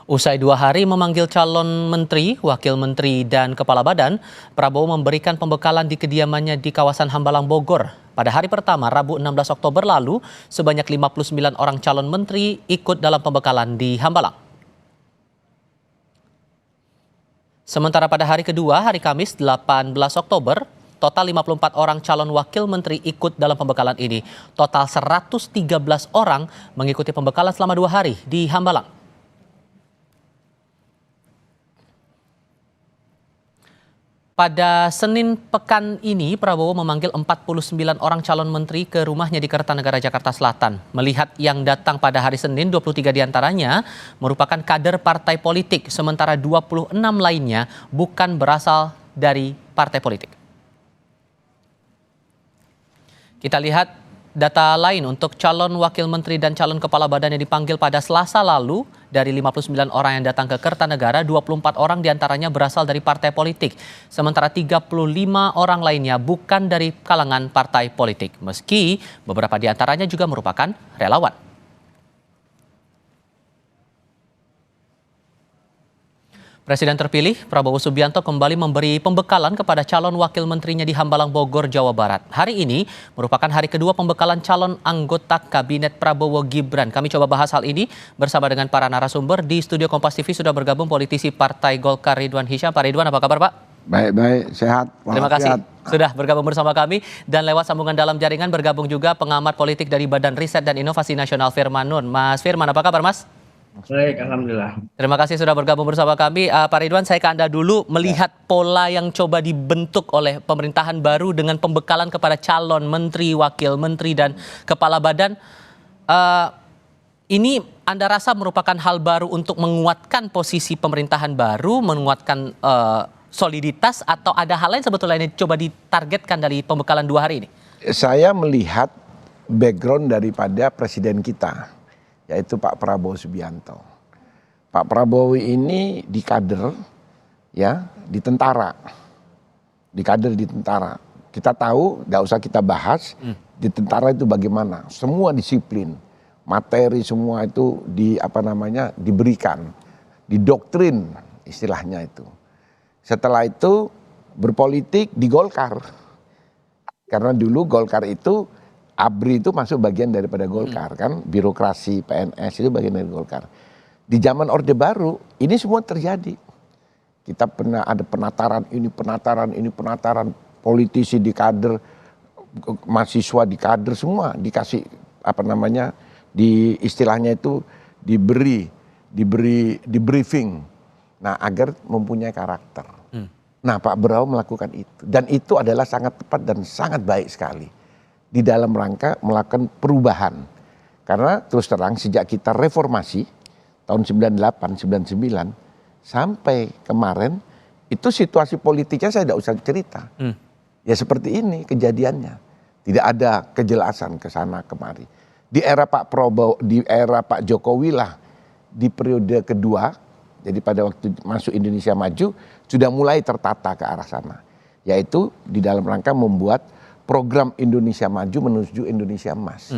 Usai 2 hari memanggil calon menteri, wakil menteri, dan kepala badan, Prabowo memberikan pembekalan di kediamannya di kawasan Hambalang, Bogor. Pada hari pertama, Rabu 16 Oktober lalu, sebanyak 59 orang calon menteri ikut dalam pembekalan di Hambalang. Sementara pada hari kedua, hari Kamis 18 Oktober, total 54 orang calon wakil menteri ikut dalam pembekalan ini. Total 113 orang mengikuti pembekalan selama 2 hari di Hambalang. Pada Senin pekan ini, Prabowo memanggil 49 orang calon menteri ke rumahnya di Kertanegara, Jakarta Selatan. Melihat yang datang pada hari Senin, 23 diantaranya merupakan kader partai politik, sementara 26 lainnya bukan berasal dari partai politik. Kita lihat data lain untuk calon wakil menteri dan calon kepala badan yang dipanggil pada Selasa lalu. Dari 59 orang yang datang ke Kertanegara, 24 orang diantaranya berasal dari partai politik. Sementara 35 orang lainnya bukan dari kalangan partai politik. Meski beberapa diantaranya juga merupakan relawan. Presiden terpilih Prabowo Subianto kembali memberi pembekalan kepada calon wakil menterinya di Hambalang, Bogor, Jawa Barat. Hari ini merupakan hari kedua pembekalan calon anggota Kabinet Prabowo Gibran. Kami coba bahas hal ini bersama dengan para narasumber. Di studio Kompas TV sudah bergabung politisi Partai Golkar Ridwan Hisyam. Pak Ridwan, apa kabar Pak? Baik, sehat. Terima kasih sudah bergabung bersama kami. Dan lewat sambungan dalam jaringan bergabung juga pengamat politik dari Badan Riset dan Inovasi Nasional Firman Nun. Mas Firman, apa kabar Mas? Baik, alhamdulillah. Terima kasih sudah bergabung bersama kami. Pak Ridwan, saya ke Anda dulu melihat pola yang coba dibentuk oleh pemerintahan baru dengan pembekalan kepada calon menteri, wakil menteri, dan kepala badan. Ini Anda rasa merupakan hal baru untuk menguatkan posisi pemerintahan baru, menguatkan soliditas, atau ada hal lain sebetulnya yang coba ditargetkan dari pembekalan 2 hari ini? Saya melihat background daripada presiden kita, yaitu Pak Prabowo Subianto. Pak Prabowo ini di kader, ya, di tentara. Di kader di tentara. Kita tahu, nggak usah kita bahas, di tentara itu bagaimana. Semua disiplin, materi semua itu diberikan, didoktrin istilahnya itu. Setelah itu berpolitik di Golkar. Karena dulu Golkar itu ABRI itu masuk bagian daripada Golkar kan, birokrasi PNS itu bagian dari Golkar. Di zaman Orde Baru ini semua terjadi. Kita pernah ada penataran ini, politisi di kader, mahasiswa di kader, semua dikasih di istilahnya itu di briefing. Nah, agar mempunyai karakter. Nah, Pak Prabowo melakukan itu, dan itu adalah sangat tepat dan sangat baik sekali di dalam rangka melakukan perubahan. Karena terus terang sejak kita reformasi tahun 98, 99 sampai kemarin itu situasi politiknya saya tidak usah cerita. Ya seperti ini kejadiannya. Tidak ada kejelasan ke sana kemari. Di era Pak Prabowo, di era Pak Jokowi lah, di periode kedua, jadi pada waktu masuk Indonesia Maju sudah mulai tertata ke arah sana. Yaitu di dalam rangka membuat program Indonesia Maju menuju Indonesia Emas.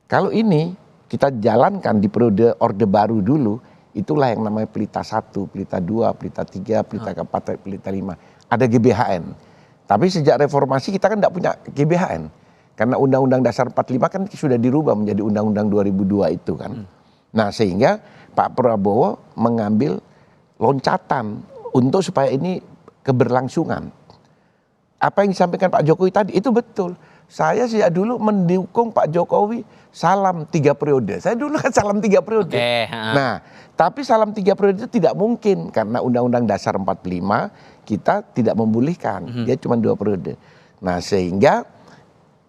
Kalau ini kita jalankan di periode Orde Baru dulu, itulah yang namanya Pelita 1, Pelita 2, Pelita 3, Pelita 4, Pelita 5. Ada GBHN. Tapi sejak reformasi kita kan tidak punya GBHN. Karena Undang-Undang Dasar 45 kan sudah dirubah menjadi Undang-Undang 2002 itu kan. Nah, sehingga Pak Prabowo mengambil loncatan untuk supaya ini keberlangsungan. Apa yang disampaikan Pak Jokowi tadi itu betul. Saya sejak dulu mendukung Pak Jokowi salam 3 periode. Saya dulu kan salam 3 periode. Nah, tapi salam 3 periode itu tidak mungkin karena Undang-Undang Dasar 45 kita tidak membolehkan. Dia cuma 2 periode. Nah, sehingga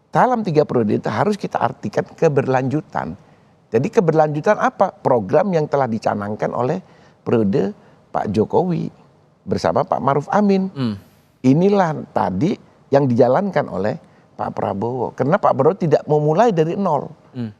salam 3 periode itu harus kita artikan keberlanjutan. Jadi keberlanjutan apa? Program yang telah dicanangkan oleh periode Pak Jokowi bersama Pak Ma'ruf Amin. Inilah tadi yang dijalankan oleh Pak Prabowo. Karena Pak Prabowo tidak memulai dari nol.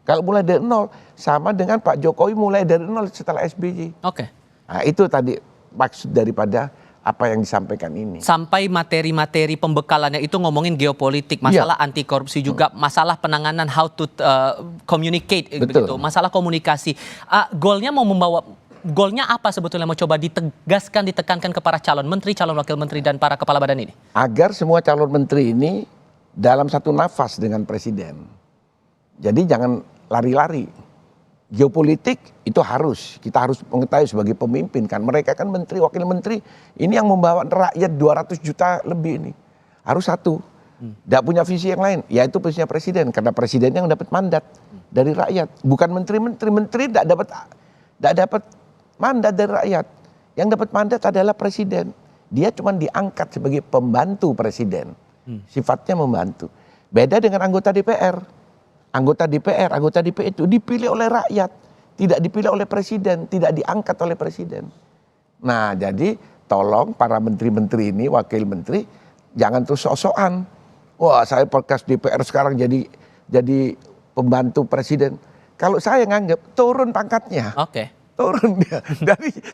Kalau mulai dari nol, sama dengan Pak Jokowi mulai dari nol setelah SBY. Nah, itu tadi maksud daripada apa yang disampaikan ini. Sampai materi-materi pembekalannya itu ngomongin geopolitik, masalah anti korupsi juga, masalah penanganan how to communicate, begitu, masalah komunikasi. Goalnya mau membawa Goalnya apa sebetulnya mau coba ditegaskan, ditekankan ke para calon menteri, calon wakil menteri, dan para kepala badan ini? Agar semua calon menteri ini dalam satu nafas dengan presiden. Jadi jangan lari-lari. Geopolitik itu kita harus mengetahui sebagai pemimpin kan. Mereka kan menteri, wakil menteri, ini yang membawa rakyat 200 juta lebih ini. Harus satu. Tidak punya visi yang lain, yaitu visinya presiden. Karena presiden yang dapat mandat dari rakyat. Bukan menteri tidak dapat mandat dari rakyat. Yang dapat mandat adalah presiden. Dia cuma diangkat sebagai pembantu presiden. Sifatnya membantu. Beda dengan anggota DPR. Anggota DPR itu dipilih oleh rakyat. Tidak dipilih oleh presiden, tidak diangkat oleh presiden. Nah jadi tolong para menteri-menteri ini, wakil menteri, jangan terus sok-sokan. Wah saya bekas DPR sekarang jadi pembantu presiden. Kalau saya nganggap turun pangkatnya. Oke. Turun dia.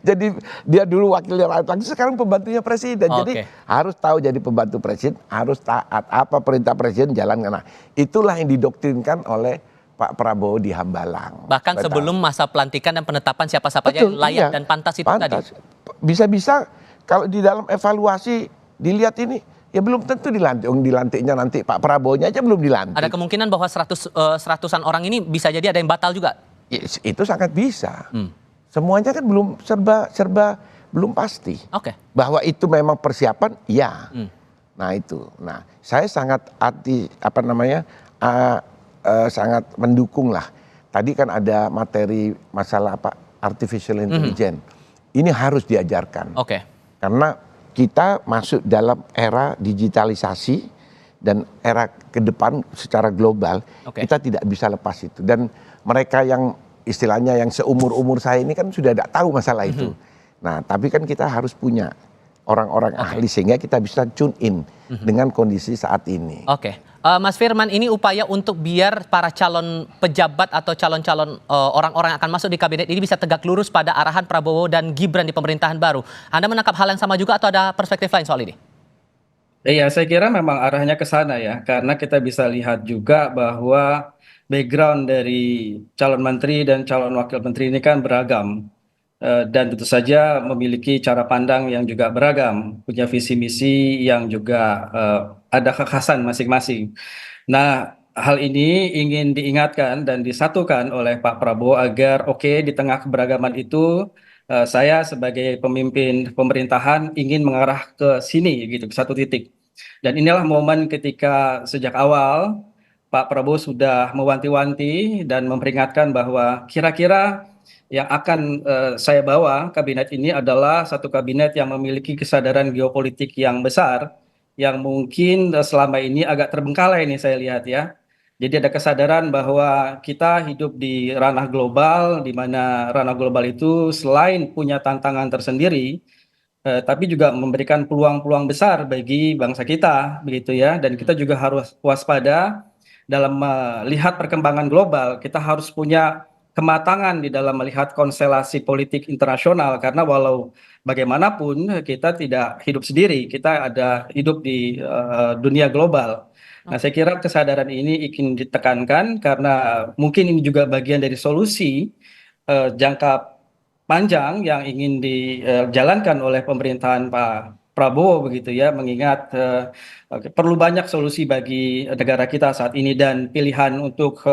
Jadi dia dulu wakilnya rakyat, sekarang pembantunya presiden. Jadi harus tahu jadi pembantu presiden, harus taat apa perintah presiden jalankan. Nah, itulah yang didoktrinkan oleh Pak Prabowo di Hambalang. Bahkan sebelum masa pelantikan dan penetapan siapa saja yang layak dan pantas itu tadi. Bisa-bisa kalau di dalam evaluasi dilihat ini, ya belum tentu dilantik. Dilantiknya nanti Pak Prabowo-nya aja belum dilantik. Ada kemungkinan bahwa seratusan orang ini bisa jadi ada yang batal juga? Itu sangat bisa. Semuanya kan belum serba belum pasti. Oke. Bahwa itu memang persiapan, ya. Nah itu. Nah saya sangat sangat mendukung lah. Tadi kan ada materi masalah artificial intelligence. Ini harus diajarkan. Oke. Karena kita masuk dalam era digitalisasi dan era ke depan secara global, kita tidak bisa lepas itu. Dan mereka yang istilahnya yang seumur-umur saya ini kan sudah tidak tahu masalah itu. Nah, tapi kan kita harus punya orang-orang ahli sehingga kita bisa tune in dengan kondisi saat ini. Oke. Mas Firman, ini upaya untuk biar para calon pejabat atau calon-calon orang-orang yang akan masuk di kabinet ini bisa tegak lurus pada arahan Prabowo dan Gibran di pemerintahan baru. Anda menangkap hal yang sama juga atau ada perspektif lain soal ini? Iya, saya kira memang arahnya ke sana ya, karena kita bisa lihat juga bahwa background dari calon menteri dan calon wakil menteri ini kan beragam. Dan tentu saja memiliki cara pandang yang juga beragam, punya visi misi yang juga ada kekhasan masing-masing. Nah, hal ini ingin diingatkan dan disatukan oleh Pak Prabowo agar di tengah keberagaman itu saya sebagai pemimpin pemerintahan ingin mengarah ke sini gitu, ke satu titik. Dan inilah momen ketika sejak awal Pak Prabowo sudah mewanti-wanti dan memperingatkan bahwa kira-kira yang akan saya bawa kabinet ini adalah satu kabinet yang memiliki kesadaran geopolitik yang besar, yang mungkin selama ini agak terbengkalai nih saya lihat ya. Jadi ada kesadaran bahwa kita hidup di ranah global, di mana ranah global itu selain punya tantangan tersendiri, tapi juga memberikan peluang-peluang besar bagi bangsa kita, begitu ya. Dan kita juga harus waspada dalam melihat perkembangan global. Kita harus punya kematangan di dalam melihat konstelasi politik internasional, karena walau bagaimanapun kita tidak hidup sendiri, kita ada hidup di dunia global. Nah, saya kira kesadaran ini ingin ditekankan karena mungkin ini juga bagian dari solusi jangka panjang yang ingin dijalankan oleh pemerintahan Pak Prabowo begitu ya, mengingat perlu banyak solusi bagi negara kita saat ini dan pilihan untuk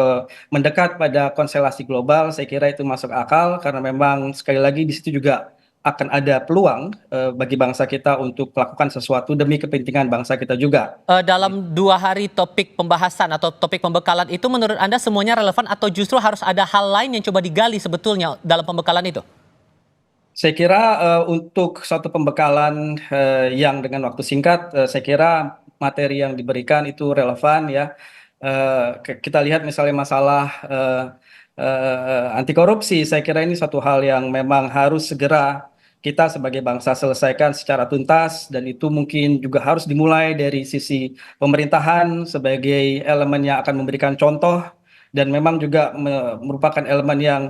mendekat pada konstelasi global saya kira itu masuk akal karena memang sekali lagi di situ juga akan ada peluang bagi bangsa kita untuk melakukan sesuatu demi kepentingan bangsa kita juga. Dalam 2 hari topik pembahasan atau topik pembekalan itu menurut Anda semuanya relevan atau justru harus ada hal lain yang coba digali sebetulnya dalam pembekalan itu? Saya kira untuk suatu pembekalan yang dengan waktu singkat, saya kira materi yang diberikan itu relevan ya. Kita lihat misalnya masalah anti korupsi, saya kira ini satu hal yang memang harus segera kita sebagai bangsa selesaikan secara tuntas dan itu mungkin juga harus dimulai dari sisi pemerintahan sebagai elemen yang akan memberikan contoh dan memang juga merupakan elemen yang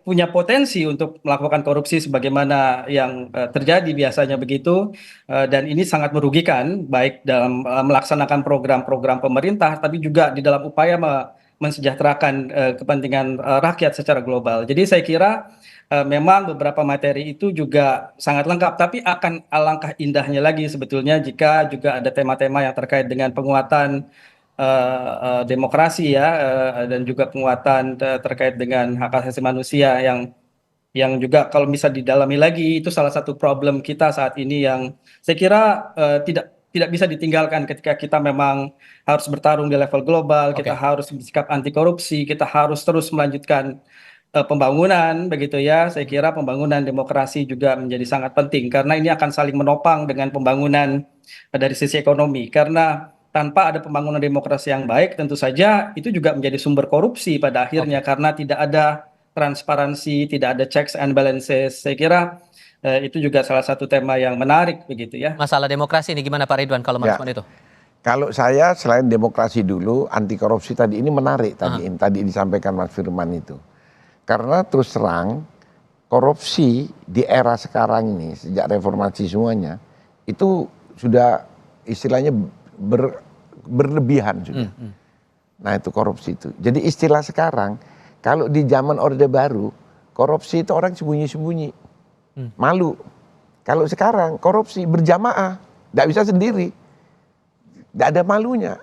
punya potensi untuk melakukan korupsi sebagaimana yang terjadi biasanya begitu dan ini sangat merugikan baik dalam melaksanakan program-program pemerintah tapi juga di dalam upaya mensejahterakan kepentingan rakyat secara global. Jadi saya kira memang beberapa materi itu juga sangat lengkap, tapi akan alangkah indahnya lagi sebetulnya jika juga ada tema-tema yang terkait dengan penguatan demokrasi ya, dan juga penguatan terkait dengan hak asasi manusia yang juga kalau bisa didalami lagi itu salah satu problem kita saat ini yang saya kira tidak bisa ditinggalkan ketika kita memang harus bertarung di level global, kita Oke. harus bersikap anti korupsi, kita harus terus melanjutkan pembangunan begitu ya. Saya kira pembangunan demokrasi juga menjadi sangat penting karena ini akan saling menopang dengan pembangunan dari sisi ekonomi. Karena tanpa ada pembangunan demokrasi yang baik, tentu saja itu juga menjadi sumber korupsi pada akhirnya Oke. karena tidak ada transparansi, tidak ada checks and balances. Saya kira itu juga salah satu tema yang menarik begitu ya. Masalah demokrasi ini gimana Pak Ridwan kalau Ya, merespon itu? kalau saya selain demokrasi dulu, anti korupsi tadi ini menarik tadi disampaikan Mas Firman itu. Karena terus terang korupsi di era sekarang ini sejak reformasi semuanya itu sudah istilahnya berlebihan sudah. Nah itu korupsi itu. Jadi istilah sekarang kalau di zaman Orde Baru korupsi itu orang sembunyi-sembunyi, malu. Kalau sekarang korupsi berjamaah, tidak bisa sendiri, tidak ada malunya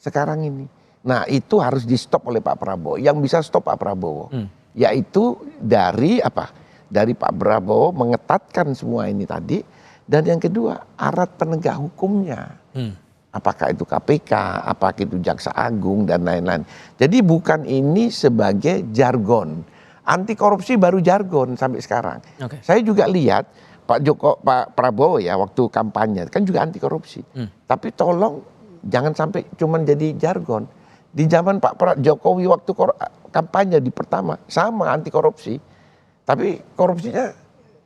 sekarang ini. Nah itu harus di stop oleh Pak Prabowo. Yang bisa stop Pak Prabowo, yaitu dari apa? Dari Pak Prabowo mengetatkan semua ini tadi. Dan yang kedua alat penegak hukumnya. Apakah itu KPK, apakah itu Jaksa Agung dan lain-lain. Jadi bukan ini sebagai jargon. Anti korupsi baru jargon sampai sekarang. Oke. Saya juga lihat Pak Prabowo ya waktu kampanye kan juga anti korupsi. Tapi tolong jangan sampai cuman jadi jargon. Di zaman Pak Jokowi waktu kampanye di pertama sama anti korupsi. Tapi korupsinya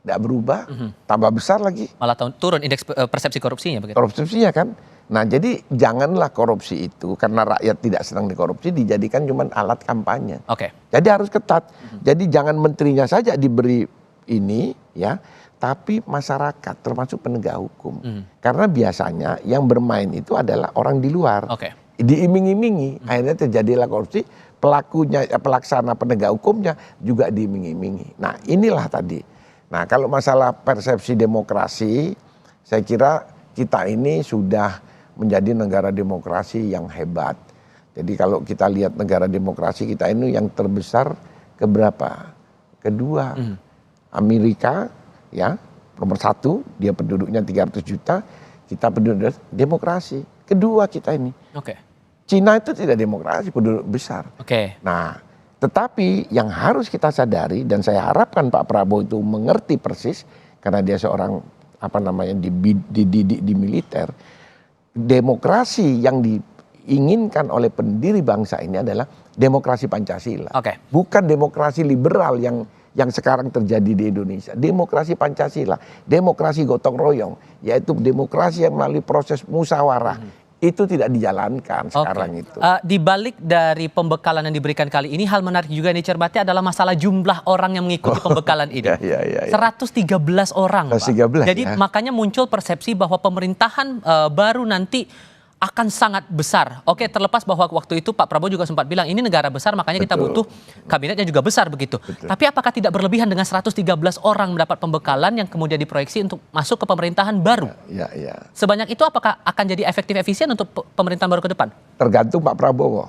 tidak berubah, tambah besar lagi. Malah turun indeks persepsi korupsinya begitu. Korupsinya kan. Nah jadi janganlah korupsi itu karena rakyat tidak senang dikorupsi dijadikan cuma alat kampanye. Oke. Jadi harus ketat. Jadi jangan menterinya saja diberi ini ya, tapi masyarakat termasuk penegak hukum. Karena biasanya yang bermain itu adalah orang di luar. Oke. Diiming-imingi, akhirnya terjadilah korupsi. Pelakunya, pelaksana penegak hukumnya juga diiming-imingi. Nah inilah tadi. Nah kalau masalah persepsi demokrasi, saya kira kita ini sudah menjadi negara demokrasi yang hebat. Jadi kalau kita lihat negara demokrasi kita ini yang terbesar keberapa? Kedua. Amerika ya nomor 1, dia penduduknya 300 juta, kita penduduk demokrasi. Kedua kita ini. Oke. Cina itu tidak demokrasi, penduduk besar. Oke. Nah, tetapi yang harus kita sadari dan saya harapkan Pak Prabowo itu mengerti persis karena dia seorang apa namanya dididik di militer. Demokrasi yang diinginkan oleh pendiri bangsa ini adalah demokrasi Pancasila. Oke. Bukan demokrasi liberal yang sekarang terjadi di Indonesia. Demokrasi Pancasila, demokrasi gotong royong, yaitu demokrasi yang melalui proses musyawarah. Itu tidak dijalankan sekarang itu. Di balik dari pembekalan yang diberikan kali ini, hal menarik juga yang dicermati adalah masalah jumlah orang yang mengikuti pembekalan ini. 113 orang, Pak. 113, Jadi ya. makanya muncul persepsi bahwa pemerintahan baru nanti akan sangat besar. Oke, terlepas bahwa waktu itu Pak Prabowo juga sempat bilang ini negara besar makanya kita butuh kabinetnya juga besar begitu. Tapi apakah tidak berlebihan dengan 113 orang mendapat pembekalan yang kemudian diproyeksi untuk masuk ke pemerintahan baru? Ya. Sebanyak itu apakah akan jadi efektif efisien untuk pemerintahan baru ke depan? Tergantung Pak Prabowo.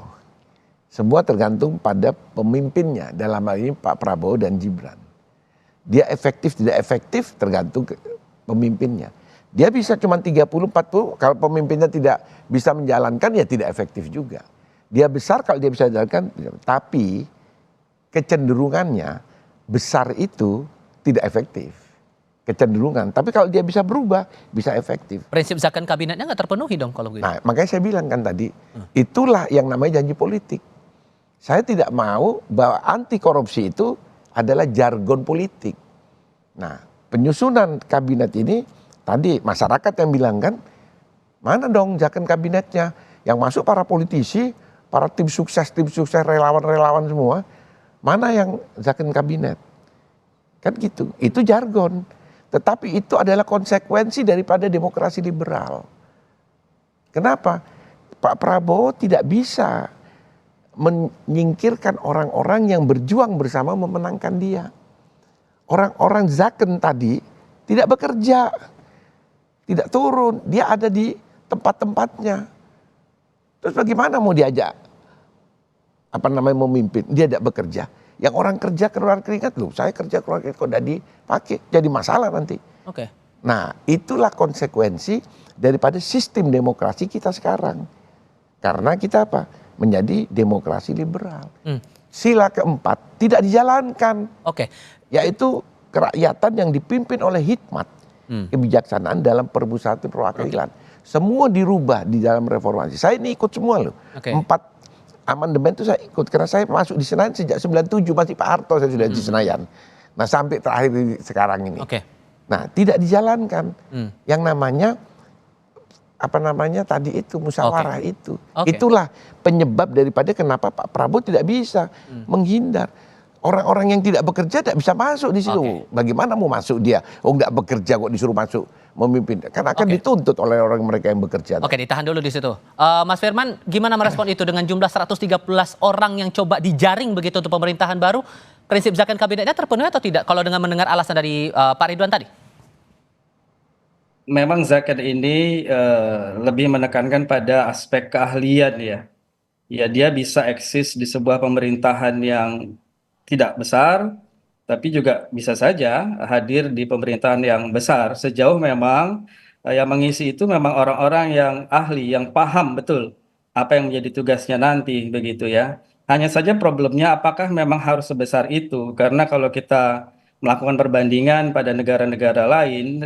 Semua tergantung pada pemimpinnya. Dalam hal ini Pak Prabowo dan Gibran. Dia efektif tidak efektif tergantung pemimpinnya. Dia bisa cuma 30-40, kalau pemimpinnya tidak bisa menjalankan ya tidak efektif juga. Dia besar kalau dia bisa jalankan, tapi kecenderungannya besar itu tidak efektif. Kecenderungan, tapi kalau dia bisa berubah, bisa efektif. Prinsip zakon kabinetnya nggak terpenuhi dong kalau gitu. Nah makanya saya bilang kan tadi, itulah yang namanya janji politik. Saya tidak mau bahwa anti korupsi itu adalah jargon politik. Nah penyusunan kabinet ini, tadi masyarakat yang bilang kan, mana dong zakon kabinetnya? Yang masuk para politisi, para tim sukses, relawan-relawan semua. Mana yang zakon kabinet? Kan gitu, itu jargon. Tetapi itu adalah konsekuensi daripada demokrasi liberal. Kenapa? Pak Prabowo tidak bisa menyingkirkan orang-orang yang berjuang bersama memenangkan dia. Orang-orang Zakon tadi tidak bekerja, tidak turun, dia ada di tempat-tempatnya. Terus bagaimana mau diajak memimpin? Dia tidak bekerja. Yang orang kerja keluar keringat, loh saya kerja keluar keringat kok tidak dipakai, jadi masalah nanti. Oke. Nah, itulah konsekuensi daripada sistem demokrasi kita sekarang. Karena kita menjadi demokrasi liberal. Sila keempat tidak dijalankan. Oke. Yaitu kerakyatan yang dipimpin oleh hikmat, kebijaksanaan dalam permusyawaratan perwakilan. Semua dirubah di dalam reformasi. Saya ini ikut semua loh. 4 amandemen itu saya ikut karena saya masuk di Senayan sejak 97, masih Pak Harto saya sudah di Senayan. Nah, sampai terakhir sekarang ini. Nah, tidak dijalankan. Yang namanya tadi itu musyawarah itu. Itulah penyebab daripada kenapa Pak Prabowo tidak bisa menghindar. Orang-orang yang tidak bekerja tidak bisa masuk di situ. Bagaimana mau masuk dia? Nggak bekerja kok disuruh masuk memimpin. Karena akan dituntut oleh orang mereka yang bekerja. Oke, ditahan dulu di situ. Mas Firman, gimana merespon itu dengan jumlah 113 orang yang coba dijaring begitu untuk pemerintahan baru? Prinsip Zakon kabinetnya terpenuhi atau tidak? Kalau dengan mendengar alasan dari Pak Ridwan tadi? Memang Zakon ini lebih menekankan pada aspek keahlian ya. Ya, dia bisa eksis di sebuah pemerintahan yang tidak besar, tapi juga bisa saja hadir di pemerintahan yang besar. Sejauh memang yang mengisi itu memang orang-orang yang ahli, yang paham betul apa yang menjadi tugasnya nanti, begitu ya. Hanya saja problemnya apakah memang harus sebesar itu? Karena kalau kita melakukan perbandingan pada negara-negara lain,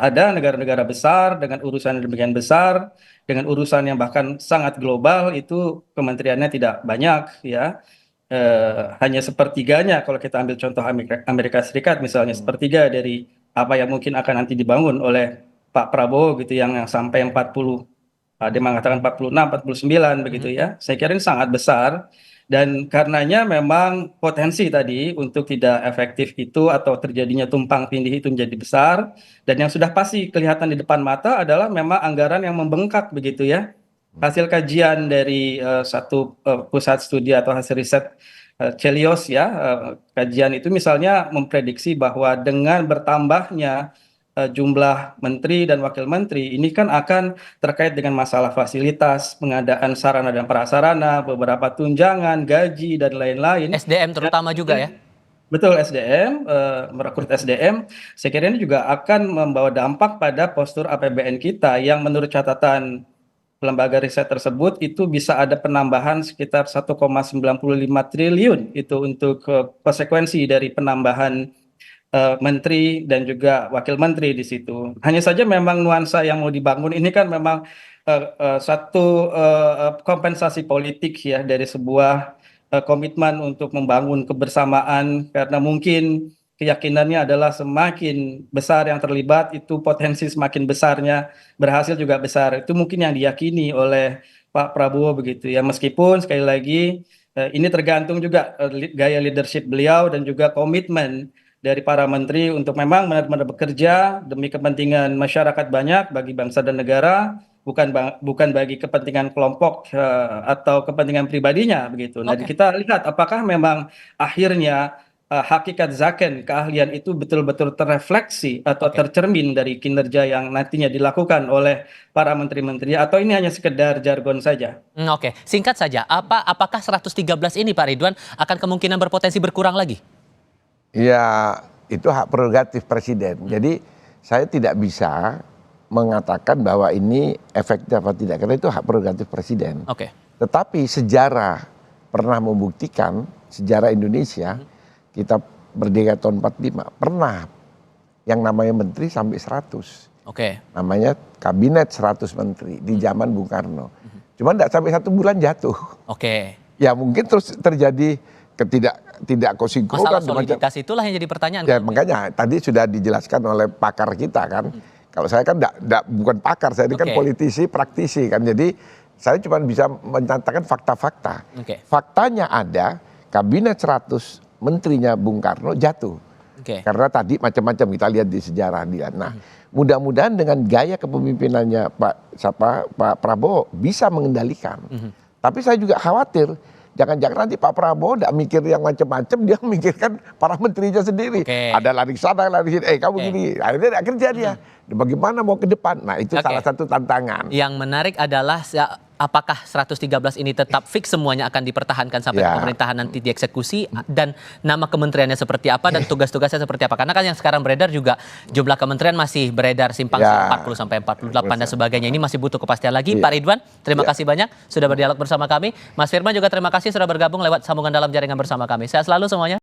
ada negara-negara besar dengan urusan yang demikian besar, dengan urusan yang bahkan sangat global, itu kementeriannya tidak banyak ya. Hanya sepertiganya kalau kita ambil contoh Amerika Serikat misalnya, sepertiga dari apa yang mungkin akan nanti dibangun oleh Pak Prabowo gitu, yang sampai 40, dia mengatakan 46, 49 begitu ya. Saya kira ini sangat besar, dan karenanya memang potensi tadi untuk tidak efektif itu atau terjadinya tumpang tindih itu menjadi besar, dan yang sudah pasti kelihatan di depan mata adalah memang anggaran yang membengkak begitu ya. Hasil kajian dari satu pusat studi atau hasil riset Celios ya, kajian itu misalnya memprediksi bahwa dengan bertambahnya jumlah menteri dan wakil menteri ini kan akan terkait dengan masalah fasilitas, pengadaan sarana dan prasarana, beberapa tunjangan, gaji dan lain-lain. SDM terutama juga ya. Betul, SDM, merekrut SDM, saya kira ini juga akan membawa dampak pada postur APBN kita yang menurut catatan lembaga riset tersebut itu bisa ada penambahan sekitar 1,95 triliun itu untuk konsekuensi dari penambahan menteri dan juga wakil menteri di situ. Hanya saja memang nuansa yang mau dibangun ini kan memang satu kompensasi politik ya dari sebuah komitmen untuk membangun kebersamaan, karena mungkin keyakinannya adalah semakin besar yang terlibat itu potensi semakin besarnya berhasil juga besar. Itu mungkin yang diyakini oleh Pak Prabowo begitu ya. Meskipun sekali lagi ini tergantung juga gaya leadership beliau dan juga komitmen dari para menteri untuk memang benar-benar bekerja demi kepentingan masyarakat banyak, bagi bangsa dan negara, bukan bagi kepentingan kelompok atau kepentingan pribadinya begitu. Nah, kita lihat apakah memang akhirnya hakikat Zakon, keahlian itu betul-betul terrefleksi atau tercermin dari kinerja yang nantinya dilakukan oleh para menteri-menteri, atau ini hanya sekedar jargon saja. Oke, singkat saja, apakah 113 ini Pak Ridwan akan kemungkinan berpotensi berkurang lagi? Ya, itu hak prerogatif presiden. Jadi saya tidak bisa mengatakan bahwa ini efektif atau tidak, karena itu hak prerogatif presiden. Tetapi sejarah pernah membuktikan, sejarah Indonesia, kita merdeka tahun 45, pernah yang namanya menteri sampai 100. Namanya kabinet 100 menteri di zaman Bung Karno. Cuma tidak sampai 1 bulan jatuh. Ya mungkin terus terjadi tidak kosinkronan. Masalah soliditas itulah yang jadi pertanyaan. Ya makanya tadi sudah dijelaskan oleh pakar kita kan. Kalau saya kan bukan pakar, saya ini kan politisi, praktisi kan. Jadi saya cuma bisa menyatakan fakta-fakta. Faktanya ada kabinet 100 menterinya Bung Karno jatuh. Karena tadi macam-macam kita lihat di sejarah dia. Nah, mudah-mudahan dengan gaya kepemimpinannya Pak Prabowo bisa mengendalikan. Tapi saya juga khawatir Jangan-jangan nanti Pak Prabowo tidak mikir yang macam-macam, dia memikirkan para menterinya sendiri. Oke. Ada lari sana, lari sini, kamu Oke. gini. Akhirnya tidak kerja dia. Bagaimana mau ke depan? Nah itu Oke. salah satu tantangan. Yang menarik adalah apakah 113 ini tetap fix semuanya akan dipertahankan sampai Ya. pemerintahan nanti dieksekusi, dan nama kementeriannya seperti apa dan tugas-tugasnya seperti apa. Karena kan yang sekarang beredar juga jumlah kementerian masih beredar simpang Ya. 40 sampai 48 dan sebagainya. Ini masih butuh kepastian lagi. Iya. Pak Ridwan, terima Ya. kasih banyak sudah berdialog bersama kami. Mas Firman juga terima kasih sudah bergabung lewat sambungan dalam jaringan bersama kami. Sehat selalu semuanya.